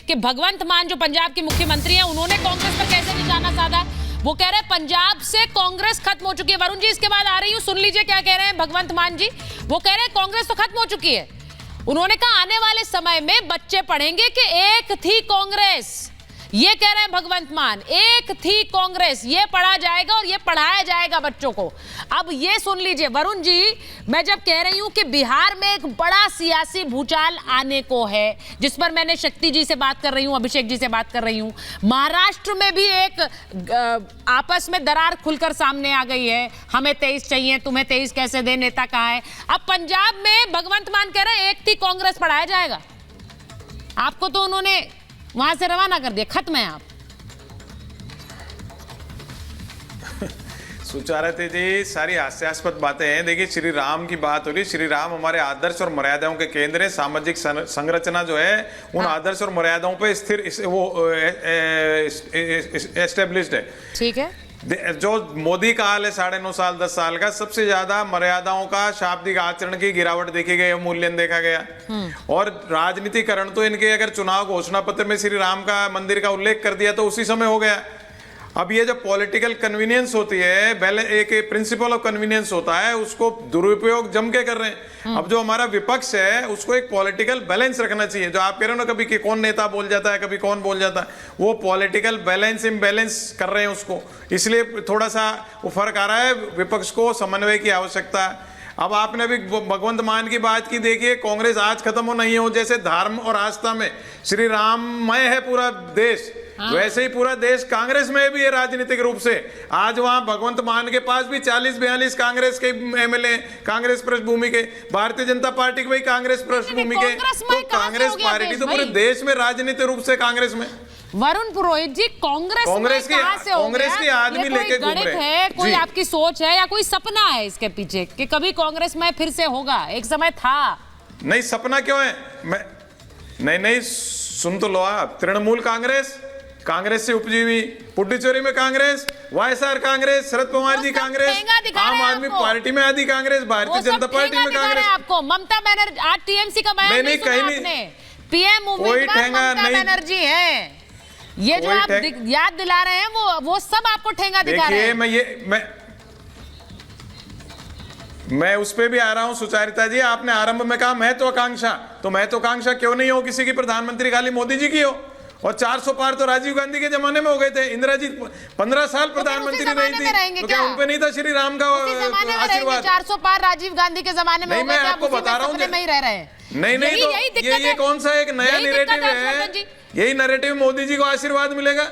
कि भगवंत मान जो पंजाब के मुख्यमंत्री हैं उन्होंने कांग्रेस पर कैसे निशाना साधा। वो कह रहे हैं पंजाब से कांग्रेस खत्म हो चुकी है। वरुण जी, इसके बाद आ रही हूं, सुन लीजिए क्या कह रहे हैं भगवंत मान जी। वो कह रहे हैं कांग्रेस तो खत्म हो चुकी है। उन्होंने कहा आने वाले समय में बच्चे पढ़ेंगे कि एक थी कांग्रेस। ये कह रहे हैं भगवंत मान, एक थी कांग्रेस, ये पढ़ा जाएगा और ये पढ़ाया जाएगा बच्चों को। अब ये सुन लीजिए वरुण जी, मैं जब कह रही हूं कि बिहार में एक बड़ा सियासी भूचाल आने को है, जिस पर मैंने शक्ति जी से बात कर रही हूं, अभिषेक जी से बात कर रही हूं, महाराष्ट्र में भी एक आपस में दरार खुलकर सामने आ गई है। हमें 23 चाहिए, तुम्हें 23 कैसे दे, नेता कहाँ है। अब पंजाब में भगवंत मान कह रहे हैं एक थी कांग्रेस पढ़ाया जाएगा। आपको तो उन्होंने वहां से रवाना कर दिया, खत्म है आप। सुचारती जी, सारी हास्यास्पद बातें हैं। देखिए, श्री राम की बात हो रही। श्री राम हमारे आदर्श और मर्यादाओं के केंद्र है। सामाजिक संरचना जो है उन आदर्श और मर्यादाओं पे स्थिर एस्टेब्लिश्ड है। ठीक है। जो मोदी का हाल है 9.5 साल 10 साल का, सबसे ज्यादा मर्यादाओं का, शाब्दिक आचरण की गिरावट देखी गई, मूल्यांकन देखा गया। और राजनीतिकरण तो इनके, अगर चुनाव घोषणा पत्र में श्री राम का मंदिर का उल्लेख कर दिया तो उसी समय हो गया। अब ये जो पॉलिटिकल कन्वीनियंस होती है, एक प्रिंसिपल ऑफ कन्वीनियंस होता है, उसको दुरुपयोग जम के कर रहे हैं। अब जो हमारा विपक्ष है उसको एक पॉलिटिकल बैलेंस रखना चाहिए। जो आप कह रहे हो ना, कभी कि कौन नेता बोल जाता है, कभी कौन बोल जाता है, वो पॉलिटिकल बैलेंस इम्बैलेंस कर रहे हैं उसको। इसलिए थोड़ा सा वो फर्क आ रहा है। विपक्ष को समन्वय की आवश्यकता है। अब आपने अभी भगवंत मान की बात की, देखिए कांग्रेस आज खत्म हो नहीं हो, जैसे धर्म और आस्था में श्री राममय है पूरा देश, वैसे ही पूरा देश कांग्रेस में भी है राजनीतिक रूप से। आज वहां भगवंत मान के पास भी 40-42 कांग्रेस के एमएलए, कांग्रेस पृष्ठभूमि के, भारतीय जनता पार्टी के भाई कांग्रेस पृष्ठभूमि के। तो कांग्रेस पार्टी तो पूरे देश में राजनीतिक रूप से कांग्रेस में। वरुण पुरोहित जी, कांग्रेस के आदमी लेके घूम रहे हैं। कोई आपकी सोच है या कोई सपना है इसके पीछे कि कभी कांग्रेस में फिर से होगा? एक समय था। नहीं, सपना क्यों है? मैं नहीं, सुन तो लो आप। तृणमूल कांग्रेस से उपजी हुई, पुडुचेरी में कांग्रेस, वाईएसआर कांग्रेस, शरद पवार जी कांग्रेस, आम आदमी पार्टी में आदि कांग्रेस, भारतीय जनता पार्टी में कांग्रेस। आपको ममता बनर्जी, आज टीएमसी का बयान नहीं सुना आपने? पीएम उम्मीदवार ममता बनर्जी है। ये जो आप याद दिला रहे हैं वो सब आपको ठेंगा दिखा रहे हैं। मैं उस पे भी आ रहा हूं। सुचारिता जी, आपने आरंभ में कहा महत्वाकांक्षा, तो महत्वाकांक्षा क्यों नहीं हो किसी की प्रधानमंत्री, खाली मोदी जी की हो। और 400 पार तो राजीव गांधी के जमाने में हो गए थे। इंदिरा जी 15 साल प्रधानमंत्री रही थी, तो क्या उन पे नहीं था श्री राम का आशीर्वाद? 400 पार राजीव गांधी के जमाने में? नहीं, मैं आपको बता रहा हूँ। नहीं, तो ये कौन सा एक नया नैरेटिव है? यही नैरेटिव मोदी जी को आशीर्वाद मिलेगा।